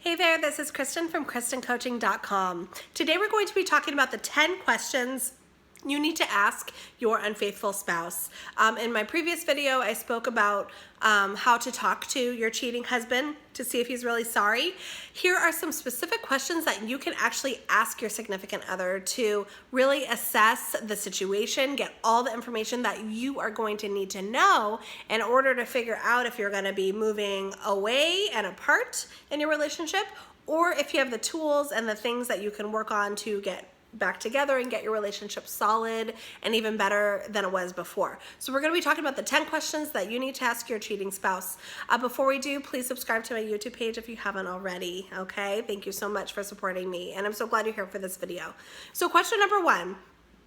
Hey there, this is Kristen from KristenCoaching.com. Today we're going to be talking about the 10 questions you need to ask your unfaithful spouse. In my previous video, I spoke about how to talk to your cheating husband to see if he's really sorry. Here are some specific questions that you can actually ask your significant other to really assess the situation, get all the information that you are going to need to know in order to figure out if you're going to be moving away and apart in your relationship, or if you have the tools and the things that you can work on to get back together and get your relationship solid and even better than it was before. So we're going to be talking about the 10 questions that you need to ask your cheating spouse. Before we do, please subscribe to my YouTube page if you haven't already, okay? Thank you so much for supporting me, and I'm so glad you're here for this video. So question number 1,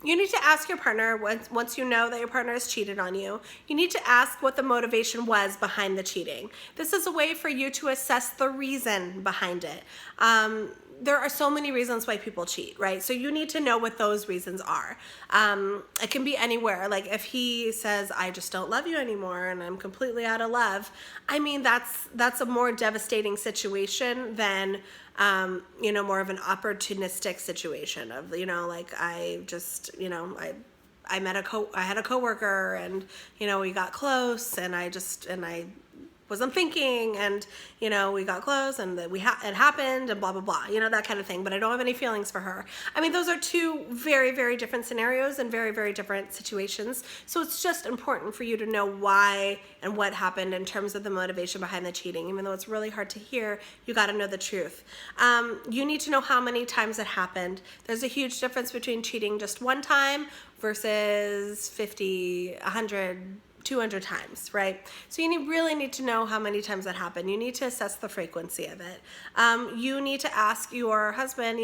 you need to ask your partner, once you know that your partner has cheated on you, you need to ask what the motivation was behind the cheating. This is a way for you to assess the reason behind it. There are so many reasons why people cheat, right? So you need to know what those reasons are. It can be anywhere. Like if he says, I just don't love you anymore and I'm completely out of love, I mean, that's a more devastating situation than, more of an opportunistic situation of, like I just, I had a coworker and, we got close and I wasn't thinking and, we got close and it happened and blah, blah, blah, that kind of thing, but I don't have any feelings for her. I mean, those are two very, very different scenarios and very, very different situations. So it's just important for you to know why and what happened in terms of the motivation behind the cheating. Even though it's really hard to hear, you got to know the truth. You need to know how many times it happened. There's a huge difference between cheating just one time versus 50, 100, 200 times, right? So you really need to know how many times that happened. You need to assess the frequency of it. You need to ask your husband,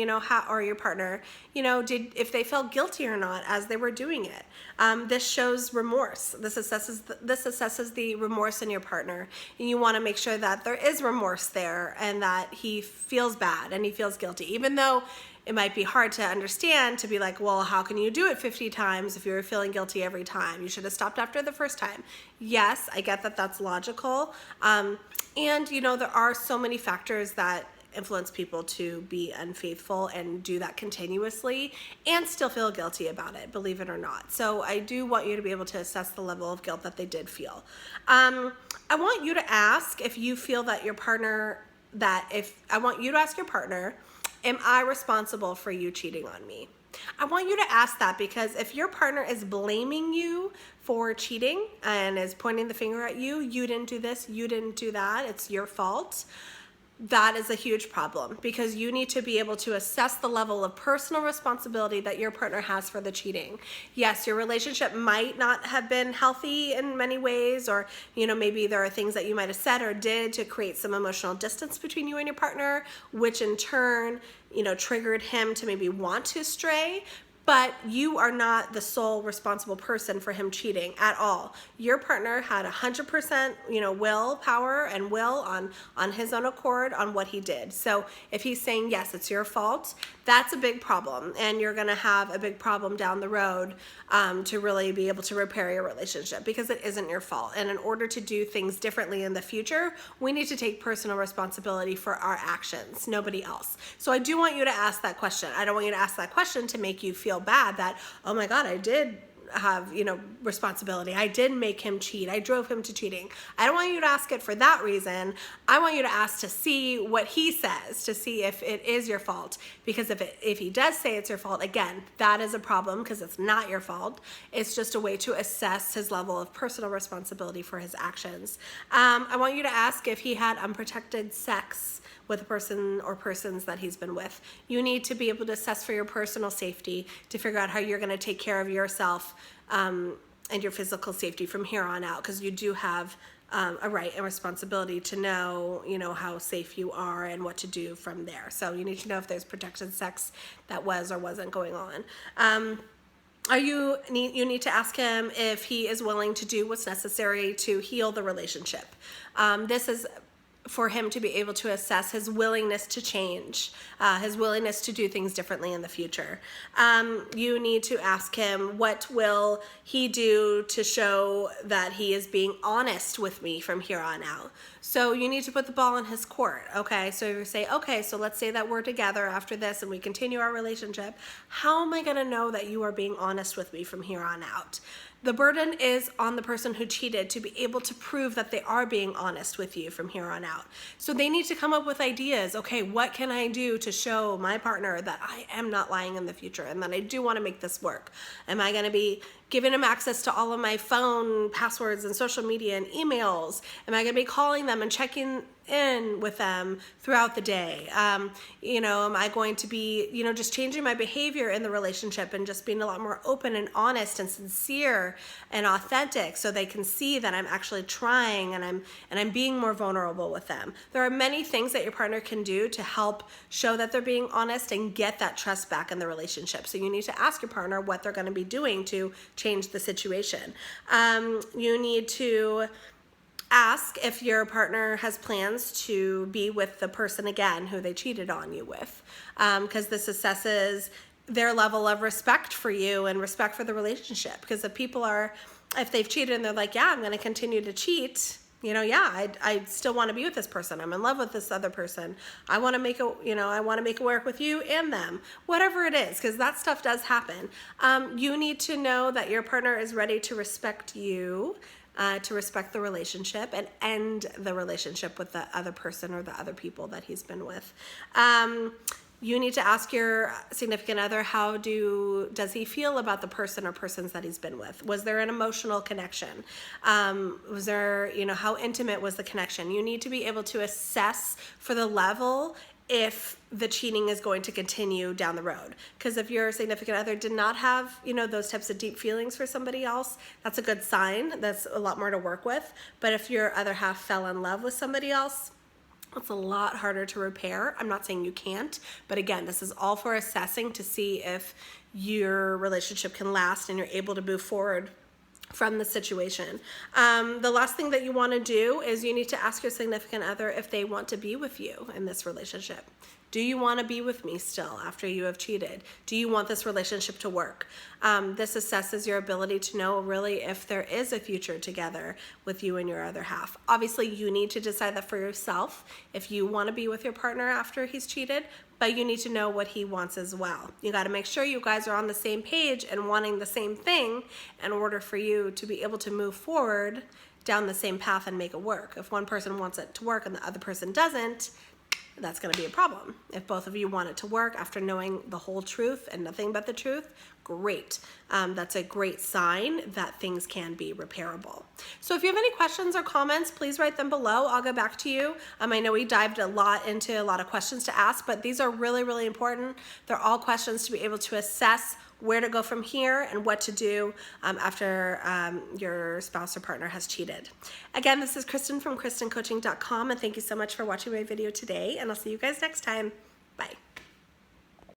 or your partner, if they felt guilty or not as they were doing it. This shows remorse. This assesses the remorse in your partner. And you want to make sure that there is remorse there and that he feels bad and he feels guilty, even though it might be hard to understand, to be like, well, how can you do it 50 times if you're feeling guilty every time? You should have stopped after the first time. Yes, I get that that's logical. And, there are so many factors that influence people to be unfaithful and do that continuously and still feel guilty about it, believe it or not. So I do want you to be able to assess the level of guilt that they did feel. I want you to ask if you feel that I want you to ask your partner, am I responsible for you cheating on me? I want you to ask that because if your partner is blaming you for cheating and is pointing the finger at you, you didn't do this, you didn't do that, it's your fault, that is a huge problem because you need to be able to assess the level of personal responsibility that your partner has for the cheating. Yes, your relationship might not have been healthy in many ways, or maybe there are things that you might have said or did to create some emotional distance between you and your partner, which in turn triggered him to maybe want to stray. But you are not the sole responsible person for him cheating at all. Your partner had 100% willpower and will on his own accord on what he did. So if he's saying, yes, it's your fault, that's a big problem. And you're gonna have a big problem down the road to really be able to repair your relationship because it isn't your fault. And in order to do things differently in the future, we need to take personal responsibility for our actions, nobody else. So I do want you to ask that question. I don't want you to ask that question to make you feel bad that, oh my God, I did have, responsibility. I did make him cheat. I drove him to cheating. I don't want you to ask it for that reason. I want you to ask to see what he says, to see if it is your fault. Because if he does say it's your fault, again, that is a problem because it's not your fault. It's just a way to assess his level of personal responsibility for his actions. I want you to ask if he had unprotected sex with a person or persons that he's been with. You need to be able to assess for your personal safety to figure out how you're going to take care of yourself and your physical safety from here on out, because you do have a right and responsibility to know, how safe you are and what to do from there. So you need to know if there's protected sex that was or wasn't going on. You need to ask him if he is willing to do what's necessary to heal the relationship. This is for him to be able to assess his willingness to change, his willingness to do things differently in the future. You need to ask him, what will he do to show that he is being honest with me from here on out? So you need to put the ball in his court, okay? So you say, okay, so let's say that we're together after this and we continue our relationship. How am I gonna know that you are being honest with me from here on out? The burden is on the person who cheated to be able to prove that they are being honest with you from here on out. So they need to come up with ideas. Okay, what can I do to show my partner that I am not lying in the future and that I do want to make this work? Am I going to be giving him access to all of my phone passwords and social media and emails? Am I going to be calling them and checking in with them throughout the day? Am I going to be, just changing my behavior in the relationship and just being a lot more open and honest and sincere and authentic so they can see that I'm actually trying and I'm being more vulnerable with them? There are many things that your partner can do to help show that they're being honest and get that trust back in the relationship. So you need to ask your partner what they're going to be doing to change the situation. You need to ask if your partner has plans to be with the person again who they cheated on you with, because this assesses their level of respect for you and respect for the relationship. Because if they've cheated and they're like, yeah, I'm going to continue to cheat, I still want to be with this person. I'm in love with this other person. I want to make it work with you and them, whatever it is, because that stuff does happen. You need to know that your partner is ready to respect you, to respect the relationship and end the relationship with the other person or the other people that he's been with. You need to ask your significant other, does he feel about the person or persons that he's been with? Was there an emotional connection? Was there, how intimate was the connection? You need to be able to assess for the level if the cheating is going to continue down the road. Because if your significant other did not have, those types of deep feelings for somebody else, that's a good sign. That's a lot more to work with. But if your other half fell in love with somebody else, it's a lot harder to repair. I'm not saying you can't, but again, this is all for assessing to see if your relationship can last and you're able to move forward from the situation. The last thing that you want to do is you need to ask your significant other if they want to be with you in this relationship. Do you want to be with me still after you have cheated? Do you want this relationship to work? This assesses your ability to know really if there is a future together with you and your other half. Obviously, you need to decide that for yourself if you want to be with your partner after he's cheated, but you need to know what he wants as well. You got to make sure you guys are on the same page and wanting the same thing in order for you to be able to move forward down the same path and make it work. If one person wants it to work and the other person doesn't, that's going to be a problem. If both of you want it to work after knowing the whole truth and nothing but the truth, great. That's a great sign that things can be repairable. So if you have any questions or comments, please write them below. I'll go back to you. I know we dived a lot into a lot of questions to ask, but these are really, really important. They're all questions to be able to assess where to go from here and what to do after your spouse or partner has cheated. Again, this is Kristen from KristenCoaching.com, and thank you so much for watching my video today, and I'll see you guys next time. Bye.